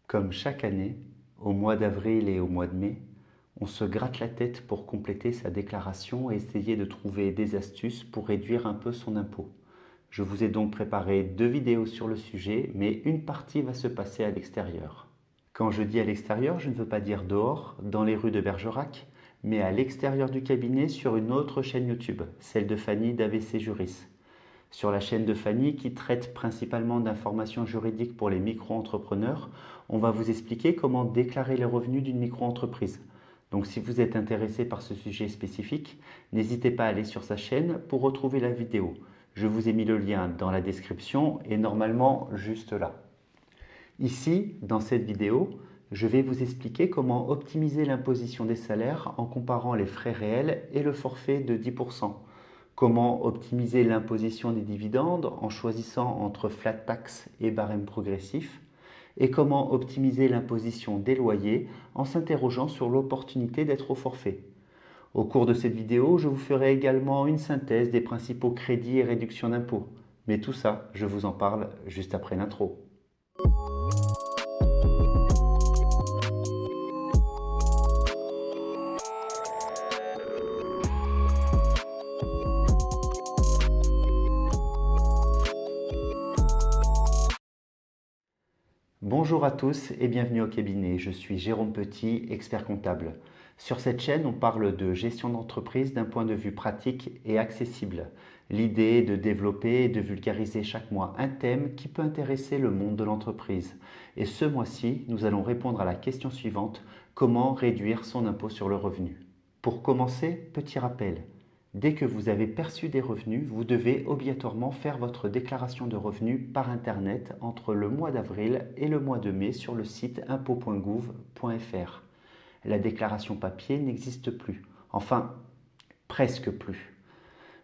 Comme chaque année, au mois d'avril et au mois de mai, on se gratte la tête pour compléter sa déclaration et essayer de trouver des astuces pour réduire un peu son impôt. Je vous ai donc préparé 2 vidéos sur le sujet, mais une partie va se passer à l'extérieur. Quand je dis à l'extérieur, je ne veux pas dire dehors, dans les rues de Bergerac, mais à l'extérieur du cabinet sur une autre chaîne YouTube, celle de Fanny d'AVC Juris. Sur la chaîne de Fanny qui traite principalement d'informations juridiques pour les micro-entrepreneurs, on va vous expliquer comment déclarer les revenus d'une micro-entreprise. Donc si vous êtes intéressé par ce sujet spécifique, n'hésitez pas à aller sur sa chaîne pour retrouver la vidéo. Je vous ai mis le lien dans la description et normalement juste là. Ici, dans cette vidéo, je vais vous expliquer comment optimiser l'imposition des salaires en comparant les frais réels et le forfait de 10%. Comment optimiser l'imposition des dividendes en choisissant entre flat tax et barème progressif. Et comment optimiser l'imposition des loyers en s'interrogeant sur l'opportunité d'être au forfait. Au cours de cette vidéo, je vous ferai également une synthèse des principaux crédits et réductions d'impôts. Mais tout ça, je vous en parle juste après l'intro. Bonjour à tous et bienvenue au cabinet. Je suis Jérôme Petit, expert comptable. Sur cette chaîne, on parle de gestion d'entreprise d'un point de vue pratique et accessible. L'idée est de développer et de vulgariser chaque mois un thème qui peut intéresser le monde de l'entreprise. Et ce mois-ci, nous allons répondre à la question suivante: comment réduire son impôt sur le revenu? Pour commencer, petit rappel. Dès que vous avez perçu des revenus, vous devez obligatoirement faire votre déclaration de revenus par Internet entre le mois d'avril et le mois de mai sur le site impôt.gouv.fr. La déclaration papier n'existe plus, enfin presque plus.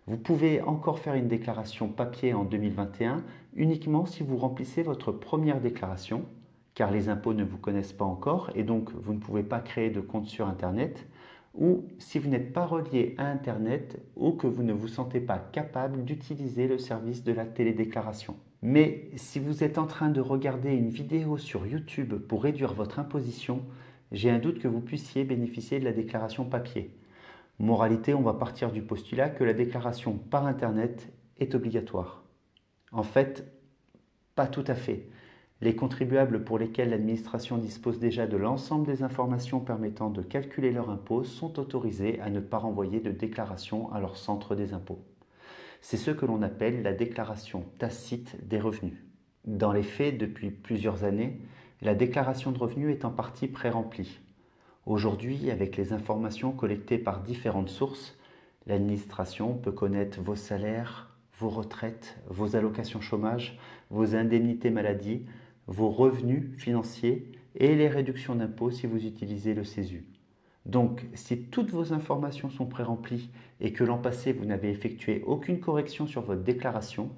Vous pouvez encore faire une déclaration papier en 2021 uniquement si vous remplissez votre première déclaration, car les impôts ne vous connaissent pas encore et donc vous ne pouvez pas créer de compte sur Internet, ou si vous n'êtes pas relié à Internet ou que vous ne vous sentez pas capable d'utiliser le service de la télédéclaration. Mais si vous êtes en train de regarder une vidéo sur YouTube pour réduire votre imposition, j'ai un doute que vous puissiez bénéficier de la déclaration papier. Moralité, on va partir du postulat que la déclaration par Internet est obligatoire. En fait, pas tout à fait. Les contribuables pour lesquels l'administration dispose déjà de l'ensemble des informations permettant de calculer leur impôt sont autorisés à ne pas renvoyer de déclaration à leur centre des impôts. C'est ce que l'on appelle la déclaration tacite des revenus. Dans les faits, depuis plusieurs années, la déclaration de revenus est en partie pré-remplie. Aujourd'hui, avec les informations collectées par différentes sources, l'administration peut connaître vos salaires, vos retraites, vos allocations chômage, vos indemnités maladie, vos revenus financiers et les réductions d'impôts si vous utilisez le CESU. Donc, si toutes vos informations sont pré-remplies et que l'an passé vous n'avez effectué aucune correction sur votre déclaration,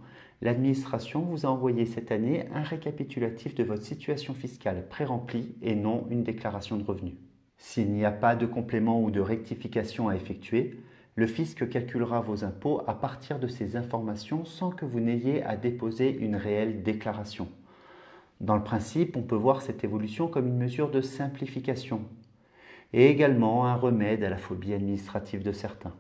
l'administration vous a envoyé cette année un récapitulatif de votre situation fiscale pré-remplie et non une déclaration de revenus. S'il n'y a pas de complément ou de rectification à effectuer, le fisc calculera vos impôts à partir de ces informations sans que vous n'ayez à déposer une réelle déclaration. Dans le principe, on peut voir cette évolution comme une mesure de simplification et également un remède à la phobie administrative de certains.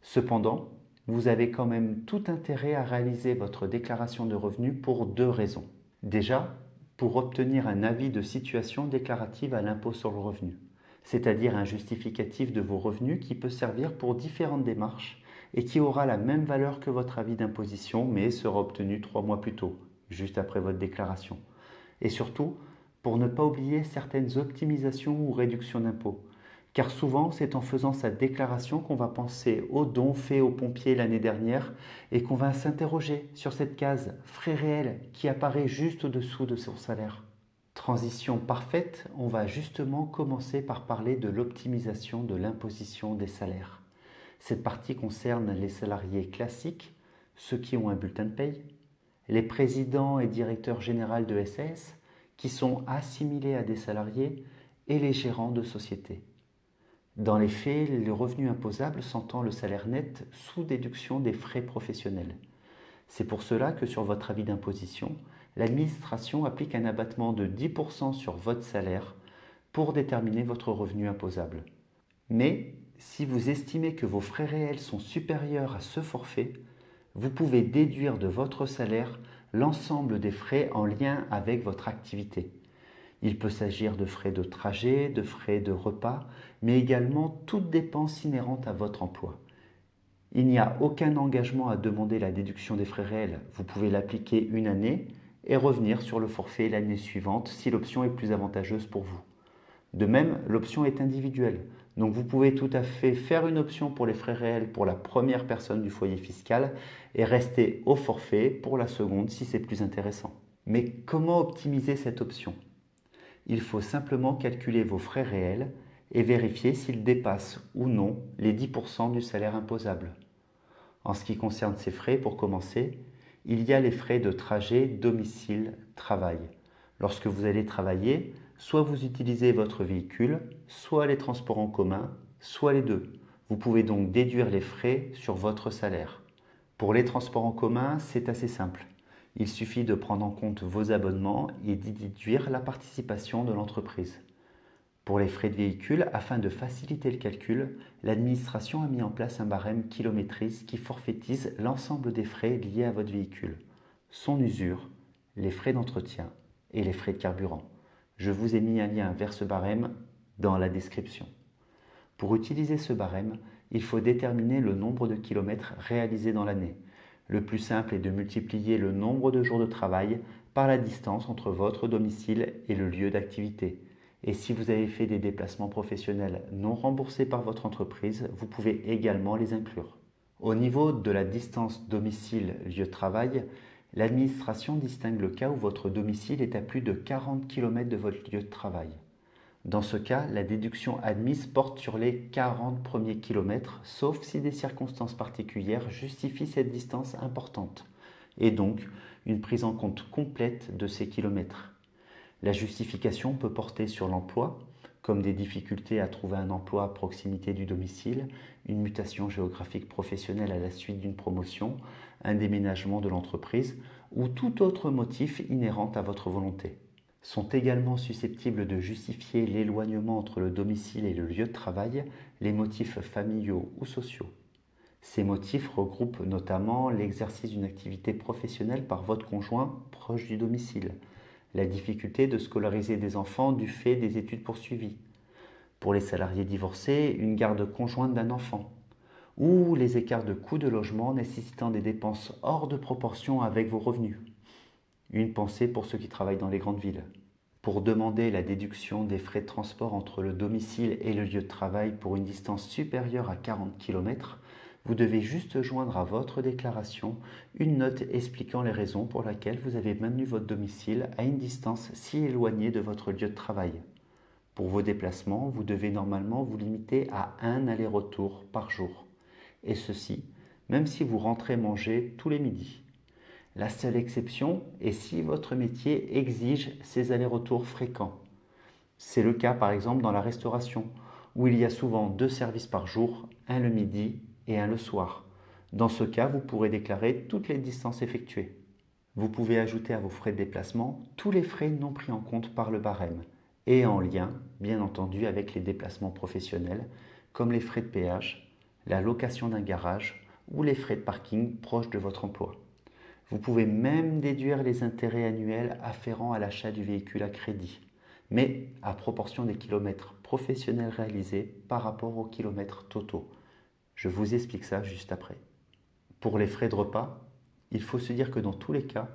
Cependant, vous avez quand même tout intérêt à réaliser votre déclaration de revenus pour 2 raisons. Déjà, pour obtenir un avis de situation déclarative à l'impôt sur le revenu, c'est-à-dire un justificatif de vos revenus qui peut servir pour différentes démarches et qui aura la même valeur que votre avis d'imposition mais sera obtenu 3 mois plus tôt, juste après votre déclaration. Et surtout, pour ne pas oublier certaines optimisations ou réductions d'impôts. Car souvent, c'est en faisant sa déclaration qu'on va penser aux dons faits aux pompiers l'année dernière et qu'on va s'interroger sur cette case frais réels qui apparaît juste au-dessous de son salaire. Transition parfaite, on va justement commencer par parler de l'optimisation de l'imposition des salaires. Cette partie concerne les salariés classiques, ceux qui ont un bulletin de paye, les présidents et directeurs généraux de SAS qui sont assimilés à des salariés et les gérants de sociétés. Dans les faits, le revenu imposable s'entend le salaire net sous déduction des frais professionnels. C'est pour cela que sur votre avis d'imposition, l'administration applique un abattement de 10% sur votre salaire pour déterminer votre revenu imposable. Mais si vous estimez que vos frais réels sont supérieurs à ce forfait, vous pouvez déduire de votre salaire l'ensemble des frais en lien avec votre activité. Il peut s'agir de frais de trajet, de frais de repas, mais également toute dépense inhérente à votre emploi. Il n'y a aucun engagement à demander la déduction des frais réels. Vous pouvez l'appliquer une année et revenir sur le forfait l'année suivante si l'option est plus avantageuse pour vous. De même, l'option est individuelle. Donc vous pouvez tout à fait faire une option pour les frais réels pour la première personne du foyer fiscal et rester au forfait pour la seconde si c'est plus intéressant. Mais comment optimiser cette option? Il faut simplement calculer vos frais réels et vérifier s'ils dépassent ou non les 10% du salaire imposable. En ce qui concerne ces frais, pour commencer, il y a les frais de trajet domicile-travail. Lorsque vous allez travailler, soit vous utilisez votre véhicule, soit les transports en commun, soit les deux. Vous pouvez donc déduire les frais sur votre salaire. Pour les transports en commun, c'est assez simple. Il suffit de prendre en compte vos abonnements et d'y déduire la participation de l'entreprise. Pour les frais de véhicule, afin de faciliter le calcul, l'administration a mis en place un barème kilométrise qui forfaitise l'ensemble des frais liés à votre véhicule, son usure, les frais d'entretien et les frais de carburant. Je vous ai mis un lien vers ce barème dans la description. Pour utiliser ce barème, il faut déterminer le nombre de kilomètres réalisés dans l'année. Le plus simple est de multiplier le nombre de jours de travail par la distance entre votre domicile et le lieu d'activité. Et si vous avez fait des déplacements professionnels non remboursés par votre entreprise, vous pouvez également les inclure. Au niveau de la distance domicile-lieu de travail, l'administration distingue le cas où votre domicile est à plus de 40 km de votre lieu de travail. Dans ce cas, la déduction admise porte sur les 40 premiers kilomètres, sauf si des circonstances particulières justifient cette distance importante, et donc une prise en compte complète de ces kilomètres. La justification peut porter sur l'emploi, comme des difficultés à trouver un emploi à proximité du domicile, une mutation géographique professionnelle à la suite d'une promotion, un déménagement de l'entreprise ou tout autre motif inhérent à votre volonté. Sont également susceptibles de justifier l'éloignement entre le domicile et le lieu de travail les motifs familiaux ou sociaux. Ces motifs regroupent notamment l'exercice d'une activité professionnelle par votre conjoint proche du domicile, la difficulté de scolariser des enfants du fait des études poursuivies. Pour les salariés divorcés, une garde conjointe d'un enfant. Ou les écarts de coûts de logement nécessitant des dépenses hors de proportion avec vos revenus. Une pensée pour ceux qui travaillent dans les grandes villes. Pour demander la déduction des frais de transport entre le domicile et le lieu de travail pour une distance supérieure à 40 km, vous devez juste joindre à votre déclaration une note expliquant les raisons pour lesquelles vous avez maintenu votre domicile à une distance si éloignée de votre lieu de travail. Pour vos déplacements, vous devez normalement vous limiter à un aller-retour par jour. Et ceci, même si vous rentrez manger tous les midis. La seule exception est si votre métier exige ces allers-retours fréquents. C'est le cas par exemple dans la restauration, où il y a souvent 2 services par jour, un le midi et un le soir. Dans ce cas, vous pourrez déclarer toutes les distances effectuées. Vous pouvez ajouter à vos frais de déplacement tous les frais non pris en compte par le barème et en lien, bien entendu, avec les déplacements professionnels, comme les frais de péage, la location d'un garage ou les frais de parking proches de votre emploi. Vous pouvez même déduire les intérêts annuels afférents à l'achat du véhicule à crédit, mais à proportion des kilomètres professionnels réalisés par rapport aux kilomètres totaux. Je vous explique ça juste après. Pour les frais de repas, il faut se dire que dans tous les cas,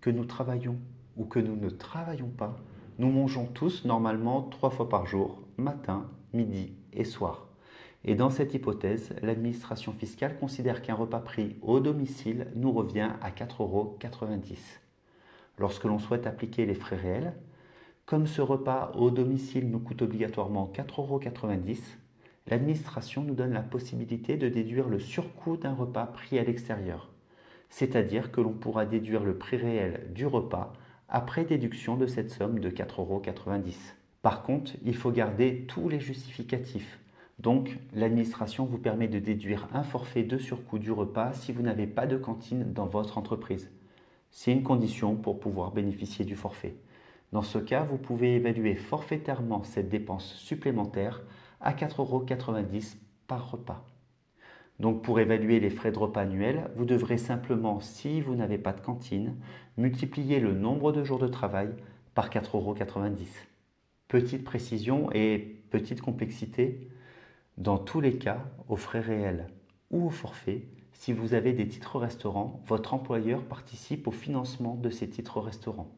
que nous travaillons ou que nous ne travaillons pas, nous mangeons tous normalement 3 fois par jour, matin, midi et soir. Et dans cette hypothèse, l'administration fiscale considère qu'un repas pris au domicile nous revient à 4,90 €. Lorsque l'on souhaite appliquer les frais réels, comme ce repas au domicile nous coûte obligatoirement 4,90 €, l'administration nous donne la possibilité de déduire le surcoût d'un repas pris à l'extérieur. C'est-à-dire que l'on pourra déduire le prix réel du repas après déduction de cette somme de 4,90 €. Par contre, il faut garder tous les justificatifs. Donc, l'administration vous permet de déduire un forfait de surcoût du repas si vous n'avez pas de cantine dans votre entreprise. C'est une condition pour pouvoir bénéficier du forfait. Dans ce cas, vous pouvez évaluer forfaitairement cette dépense supplémentaire à 4,90 € par repas. Donc pour évaluer les frais de repas annuels, vous devrez simplement, si vous n'avez pas de cantine, multiplier le nombre de jours de travail par 4,90 €. Petite précision et petite complexité, dans tous les cas, aux frais réels ou au forfait, si vous avez des titres restaurants, votre employeur participe au financement de ces titres restaurants.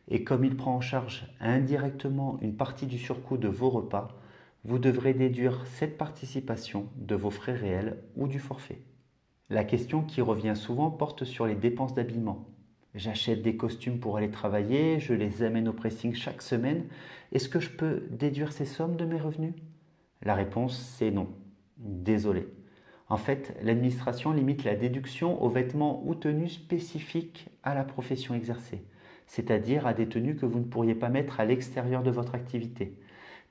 Et comme il prend en charge indirectement une partie du surcoût de vos repas, vous devrez déduire cette participation de vos frais réels ou du forfait. La question qui revient souvent porte sur les dépenses d'habillement. J'achète des costumes pour aller travailler, je les amène au pressing chaque semaine. Est-ce que je peux déduire ces sommes de mes revenus? La réponse, c'est non. Désolé. En fait, l'administration limite la déduction aux vêtements ou tenues spécifiques à la profession exercée, c'est-à-dire à des tenues que vous ne pourriez pas mettre à l'extérieur de votre activité.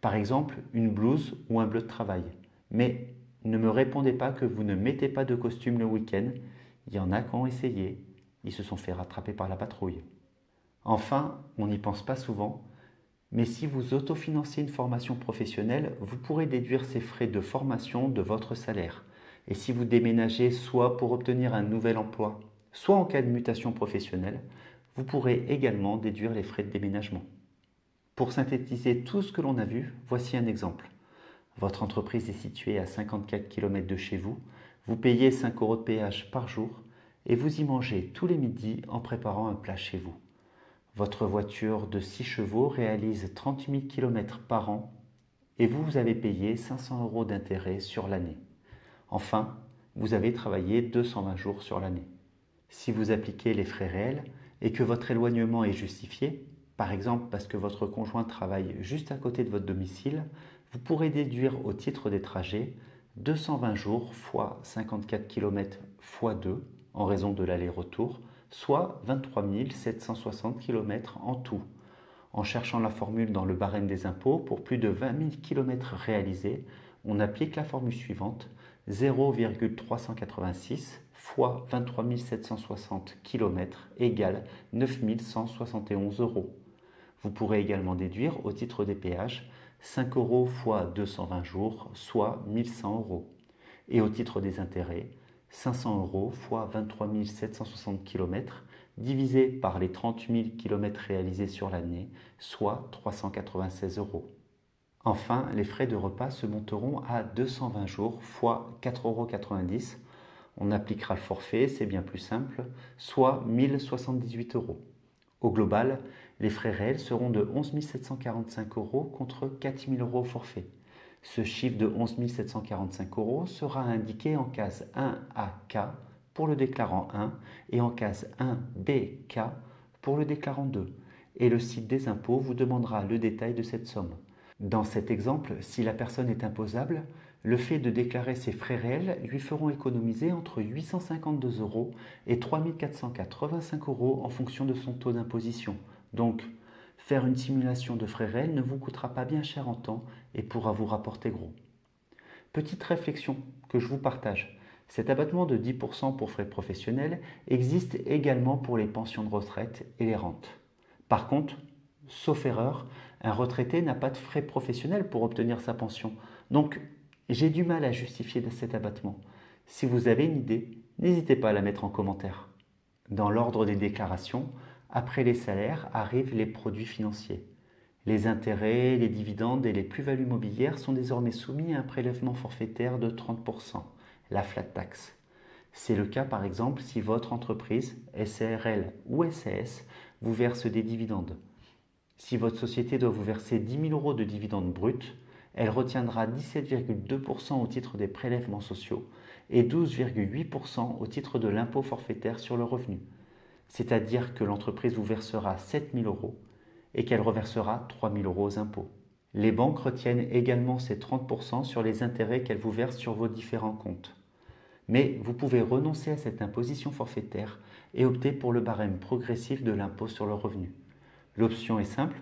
Par exemple, une blouse ou un bleu de travail. Mais ne me répondez pas que vous ne mettez pas de costume le week-end. Il y en a qui ont essayé. Ils se sont fait rattraper par la patrouille. Enfin, on n'y pense pas souvent, mais si vous autofinancez une formation professionnelle, vous pourrez déduire ces frais de formation de votre salaire. Et si vous déménagez soit pour obtenir un nouvel emploi, soit en cas de mutation professionnelle, vous pourrez également déduire les frais de déménagement. Pour synthétiser tout ce que l'on a vu, voici un exemple. Votre entreprise est située à 54 km de chez vous, vous payez 5 € de péage par jour et vous y mangez tous les midis en préparant un plat chez vous. Votre voiture de 6 chevaux réalise 30 000 km par an et vous avez payé 500 € d'intérêt sur l'année. Enfin, vous avez travaillé 220 jours sur l'année. Si vous appliquez les frais réels et que votre éloignement est justifié, par exemple parce que votre conjoint travaille juste à côté de votre domicile, vous pourrez déduire au titre des trajets 220 jours fois 54 km fois 2 en raison de l'aller-retour, soit 23 760 km en tout. En cherchant la formule dans le barème des impôts, pour plus de 20 000 km réalisés, on applique la formule suivante, 0,386 fois 23 760 km égale 9 171 €. Vous pourrez également déduire au titre des péages 5 € fois 220 jours, soit 1100 €. Et au titre des intérêts, 500 € fois 23 760 km divisé par les 30 000 km réalisés sur l'année, soit 396 €. Enfin, les frais de repas se monteront à 220 jours fois 4,90 €. On appliquera le forfait, c'est bien plus simple, soit 1078 €. Au global, les frais réels seront de 11 745 € contre 4 000 € au forfait. Ce chiffre de 11 745 € sera indiqué en case 1AK pour le déclarant 1 et en case 1BK pour le déclarant 2. Et le site des impôts vous demandera le détail de cette somme. Dans cet exemple, si la personne est imposable, le fait de déclarer ses frais réels lui feront économiser entre 852 € et 3 485 € en fonction de son taux d'imposition. Donc, faire une simulation de frais réels ne vous coûtera pas bien cher en temps et pourra vous rapporter gros. Petite réflexion que je vous partage. Cet abattement de 10% pour frais professionnels existe également pour les pensions de retraite et les rentes. Par contre, sauf erreur, un retraité n'a pas de frais professionnels pour obtenir sa pension. Donc, j'ai du mal à justifier cet abattement. Si vous avez une idée, n'hésitez pas à la mettre en commentaire. Dans l'ordre des déclarations, après les salaires arrivent les produits financiers. Les intérêts, les dividendes et les plus-values mobilières sont désormais soumis à un prélèvement forfaitaire de 30%, la flat tax. C'est le cas par exemple si votre entreprise, SARL ou SAS, vous verse des dividendes. Si votre société doit vous verser 10 000 € de dividendes bruts, elle retiendra 17,2% au titre des prélèvements sociaux et 12,8% au titre de l'impôt forfaitaire sur le revenu. C'est-à-dire que l'entreprise vous versera 7 000 € et qu'elle reversera 3 000 € aux impôts. Les banques retiennent également ces 30% sur les intérêts qu'elles vous versent sur vos différents comptes. Mais vous pouvez renoncer à cette imposition forfaitaire et opter pour le barème progressif de l'impôt sur le revenu. L'option est simple,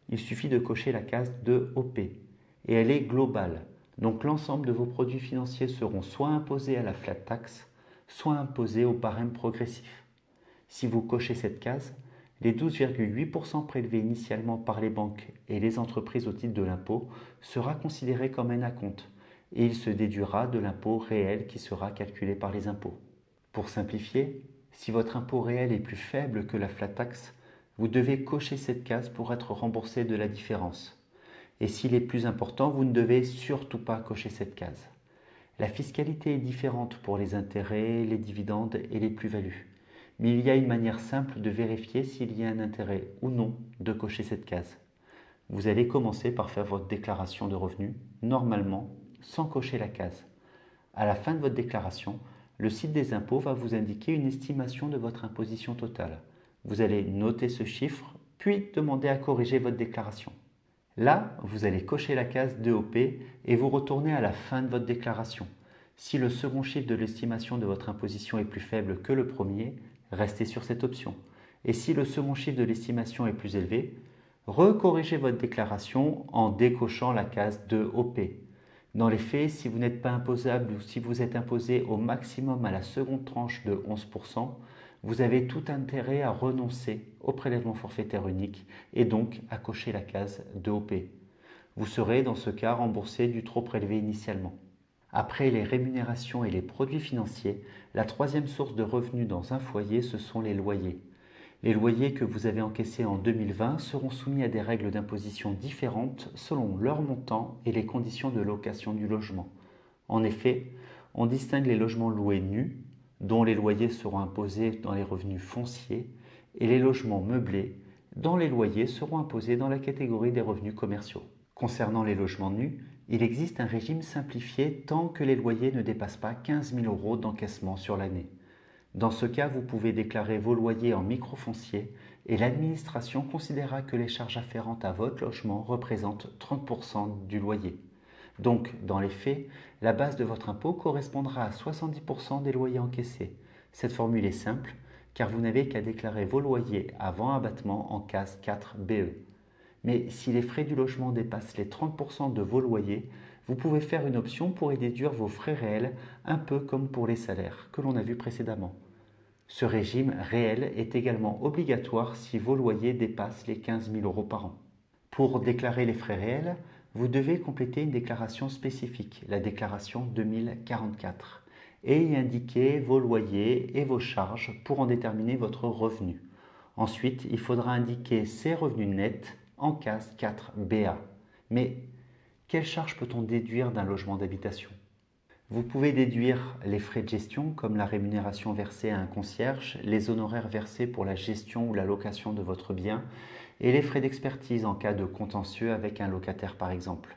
il suffit de cocher la case de OP et elle est globale. Donc l'ensemble de vos produits financiers seront soit imposés à la flat tax, soit imposés au barème progressif. Si vous cochez cette case, les 12,8% prélevés initialement par les banques et les entreprises au titre de l'impôt sera considéré comme un acompte et il se déduira de l'impôt réel qui sera calculé par les impôts. Pour simplifier, si votre impôt réel est plus faible que la flat tax, vous devez cocher cette case pour être remboursé de la différence. Et s'il est plus important, vous ne devez surtout pas cocher cette case. La fiscalité est différente pour les intérêts, les dividendes et les plus-values. Mais il y a une manière simple de vérifier s'il y a un intérêt ou non de cocher cette case. Vous allez commencer par faire votre déclaration de revenus, normalement, sans cocher la case. À la fin de votre déclaration, le site des impôts va vous indiquer une estimation de votre imposition totale. Vous allez noter ce chiffre, puis demander à corriger votre déclaration. Là, vous allez cocher la case 2OP et vous retournez à la fin de votre déclaration. Si le second chiffre de l'estimation de votre imposition est plus faible que le premier, restez sur cette option. Et si le second chiffre de l'estimation est plus élevé, recorrigez votre déclaration en décochant la case 2OP. Dans les faits, si vous n'êtes pas imposable ou si vous êtes imposé au maximum à la seconde tranche de 11%, vous avez tout intérêt à renoncer au prélèvement forfaitaire unique et donc à cocher la case 2OP. Vous serez dans ce cas remboursé du trop prélevé initialement. Après les rémunérations et les produits financiers, la troisième source de revenus dans un foyer, ce sont les loyers. Les loyers que vous avez encaissés en 2020 seront soumis à des règles d'imposition différentes selon leur montant et les conditions de location du logement. En effet, on distingue les logements loués nus, dont les loyers seront imposés dans les revenus fonciers, et les logements meublés, dont les loyers seront imposés dans la catégorie des revenus commerciaux. Concernant les logements nus, il existe un régime simplifié tant que les loyers ne dépassent pas 15 000 € d'encaissement sur l'année. Dans ce cas, vous pouvez déclarer vos loyers en microfoncier et l'administration considérera que les charges afférentes à votre logement représentent 30% du loyer. Donc, dans les faits, la base de votre impôt correspondra à 70% des loyers encaissés. Cette formule est simple, car vous n'avez qu'à déclarer vos loyers avant abattement en case 4BE. Mais si les frais du logement dépassent les 30% de vos loyers, vous pouvez faire une option pour y déduire vos frais réels, un peu comme pour les salaires que l'on a vu précédemment. Ce régime réel est également obligatoire si vos loyers dépassent les 15 000 € par an. Pour déclarer les frais réels, vous devez compléter une déclaration spécifique, la déclaration 2044, et y indiquer vos loyers et vos charges pour en déterminer votre revenu. Ensuite, il faudra indiquer ces revenus nets en case 4BA. Mais quelles charges peut-on déduire d'un logement d'habitation ? Vous pouvez déduire les frais de gestion comme la rémunération versée à un concierge, les honoraires versés pour la gestion ou la location de votre bien et les frais d'expertise en cas de contentieux avec un locataire par exemple.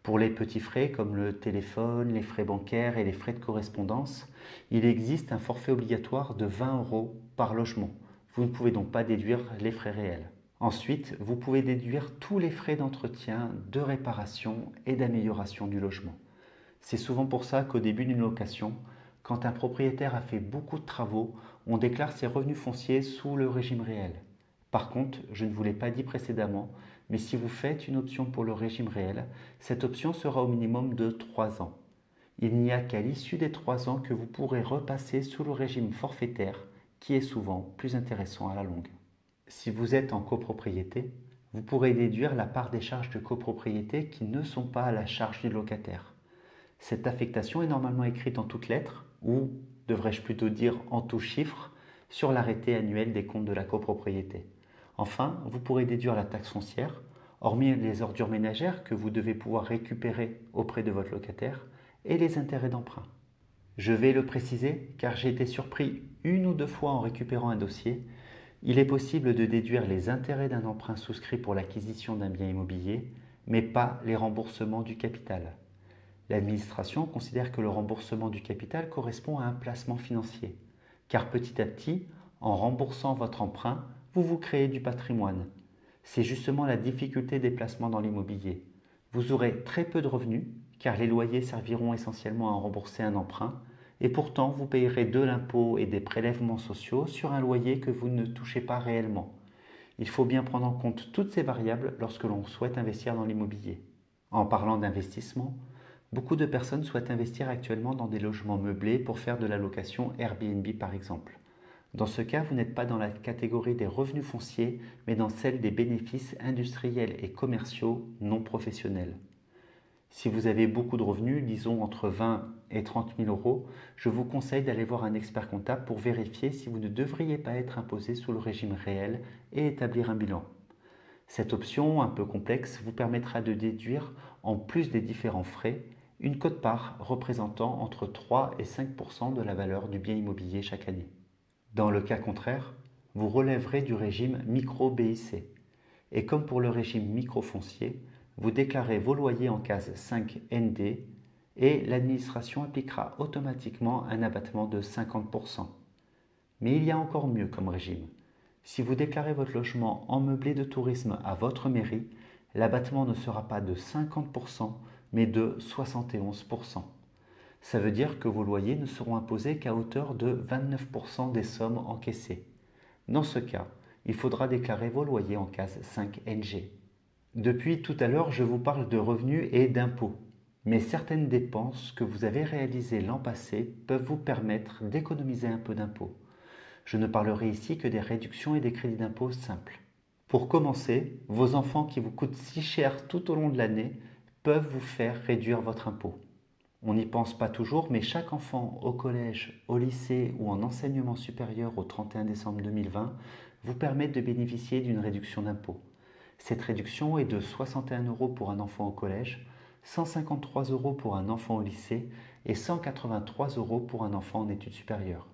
Pour les petits frais comme le téléphone, les frais bancaires et les frais de correspondance, il existe un forfait obligatoire de 20 € par logement. Vous ne pouvez donc pas déduire les frais réels. Ensuite, vous pouvez déduire tous les frais d'entretien, de réparation et d'amélioration du logement. C'est souvent pour ça qu'au début d'une location, quand un propriétaire a fait beaucoup de travaux, on déclare ses revenus fonciers sous le régime réel. Par contre, je ne vous l'ai pas dit précédemment, mais si vous faites une option pour le régime réel, cette option sera au minimum de 3 ans. Il n'y a qu'à l'issue des 3 ans que vous pourrez repasser sous le régime forfaitaire, qui est souvent plus intéressant à la longue. Si vous êtes en copropriété, vous pourrez déduire la part des charges de copropriété qui ne sont pas à la charge du locataire. Cette affectation est normalement écrite en toutes lettres, ou, devrais-je plutôt dire en tout chiffre, sur l'arrêté annuel des comptes de la copropriété. Enfin, vous pourrez déduire la taxe foncière, hormis les ordures ménagères que vous devez pouvoir récupérer auprès de votre locataire, et les intérêts d'emprunt. Je vais le préciser car j'ai été surpris 1 ou 2 fois en récupérant un dossier. Il est possible de déduire les intérêts d'un emprunt souscrit pour l'acquisition d'un bien immobilier, mais pas les remboursements du capital. L'administration considère que le remboursement du capital correspond à un placement financier, car petit à petit, en remboursant votre emprunt, vous créez du patrimoine. C'est justement la difficulté des placements dans l'immobilier. Vous aurez très peu de revenus, car les loyers serviront essentiellement à rembourser un emprunt, et pourtant vous payerez de l'impôt et des prélèvements sociaux sur un loyer que vous ne touchez pas réellement. Il faut bien prendre en compte toutes ces variables lorsque l'on souhaite investir dans l'immobilier. En parlant d'investissement, beaucoup de personnes souhaitent investir actuellement dans des logements meublés pour faire de la location Airbnb par exemple. Dans ce cas, vous n'êtes pas dans la catégorie des revenus fonciers, mais dans celle des bénéfices industriels et commerciaux non professionnels. Si vous avez beaucoup de revenus, disons entre 20 et 30 000 euros, je vous conseille d'aller voir un expert comptable pour vérifier si vous ne devriez pas être imposé sous le régime réel et établir un bilan. Cette option, un peu complexe, vous permettra de déduire, en plus des différents frais, une quote-part représentant entre 3 et 5 % de la valeur du bien immobilier chaque année. Dans le cas contraire, vous relèverez du régime micro-BIC. Et comme pour le régime micro-foncier, vous déclarez vos loyers en case 5 ND et l'administration appliquera automatiquement un abattement de 50 %. Mais il y a encore mieux comme régime. Si vous déclarez votre logement en meublé de tourisme à votre mairie, l'abattement ne sera pas de 50 % mais de 71 %. Ça veut dire que vos loyers ne seront imposés qu'à hauteur de 29 % des sommes encaissées. Dans ce cas, il faudra déclarer vos loyers en case 5 NG. Depuis tout à l'heure, je vous parle de revenus et d'impôts. Mais certaines dépenses que vous avez réalisées l'an passé peuvent vous permettre d'économiser un peu d'impôts. Je ne parlerai ici que des réductions et des crédits d'impôt simples. Pour commencer, vos enfants qui vous coûtent si cher tout au long de l'année peuvent vous faire réduire votre impôt. On n'y pense pas toujours, mais chaque enfant au collège, au lycée ou en enseignement supérieur au 31 décembre 2020 vous permet de bénéficier d'une réduction d'impôt. Cette réduction est de 61 € pour un enfant au collège, 153 € pour un enfant au lycée et 183 € pour un enfant en études supérieures.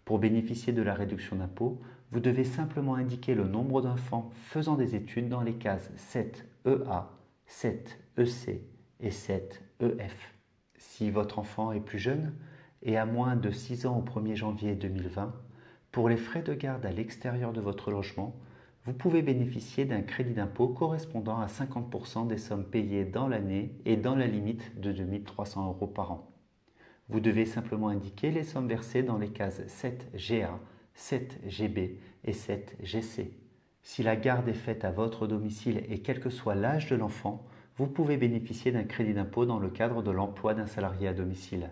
Pour bénéficier de la réduction d'impôt, vous devez simplement indiquer le nombre d'enfants faisant des études dans les cases 7 EA, 7 EC et 7 EF. Si votre enfant est plus jeune et a moins de 6 ans au 1er janvier 2020, pour les frais de garde à l'extérieur de votre logement, vous pouvez bénéficier d'un crédit d'impôt correspondant à 50 % des sommes payées dans l'année et dans la limite de 2 300 € par an. Vous devez simplement indiquer les sommes versées dans les cases 7 GA, 7 GB et 7 GC. Si la garde est faite à votre domicile et quel que soit l'âge de l'enfant, vous pouvez bénéficier d'un crédit d'impôt dans le cadre de l'emploi d'un salarié à domicile.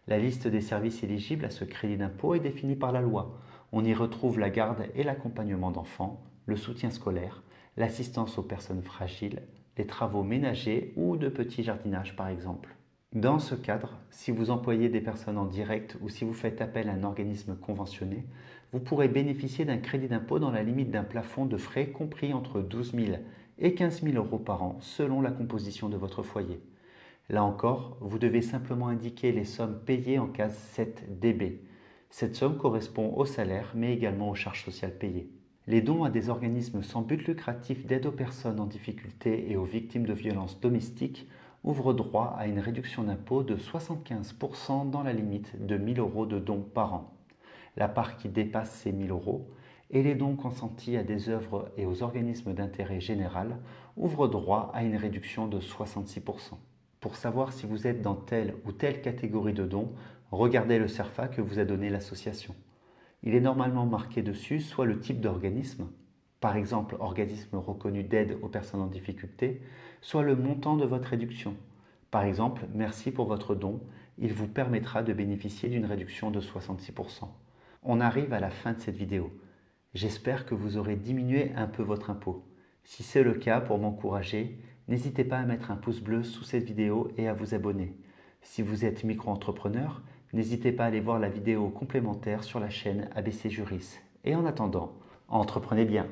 La liste des services éligibles à ce crédit d'impôt est définie par la loi. On y retrouve la garde et l'accompagnement d'enfants, le soutien scolaire, l'assistance aux personnes fragiles, les travaux ménagers ou de petits jardinages par exemple. Dans ce cadre, si vous employez des personnes en direct ou si vous faites appel à un organisme conventionné, vous pourrez bénéficier d'un crédit d'impôt dans la limite d'un plafond de frais compris entre 12 000 et 15 000 € par an selon la composition de votre foyer. Là encore, vous devez simplement indiquer les sommes payées en case 7 DB. Cette somme correspond au salaire mais également aux charges sociales payées. Les dons à des organismes sans but lucratif d'aide aux personnes en difficulté et aux victimes de violences domestiques ouvrent droit à une réduction d'impôt de 75 % dans la limite de 1 000 € de dons par an. La part qui dépasse ces 1 000 € et les dons consentis à des œuvres et aux organismes d'intérêt général ouvrent droit à une réduction de 66 %. Pour savoir si vous êtes dans telle ou telle catégorie de dons, regardez le CERFA que vous a donné l'association. Il est normalement marqué dessus soit le type d'organisme, par exemple organisme reconnu d'aide aux personnes en difficulté, soit le montant de votre réduction. Par exemple, merci pour votre don, il vous permettra de bénéficier d'une réduction de 66 %. On arrive à la fin de cette vidéo. J'espère que vous aurez diminué un peu votre impôt. Si c'est le cas, pour m'encourager, n'hésitez pas à mettre un pouce bleu sous cette vidéo et à vous abonner. Si vous êtes micro-entrepreneur, n'hésitez pas à aller voir la vidéo complémentaire sur la chaîne ABC Juris. Et en attendant, entreprenez bien.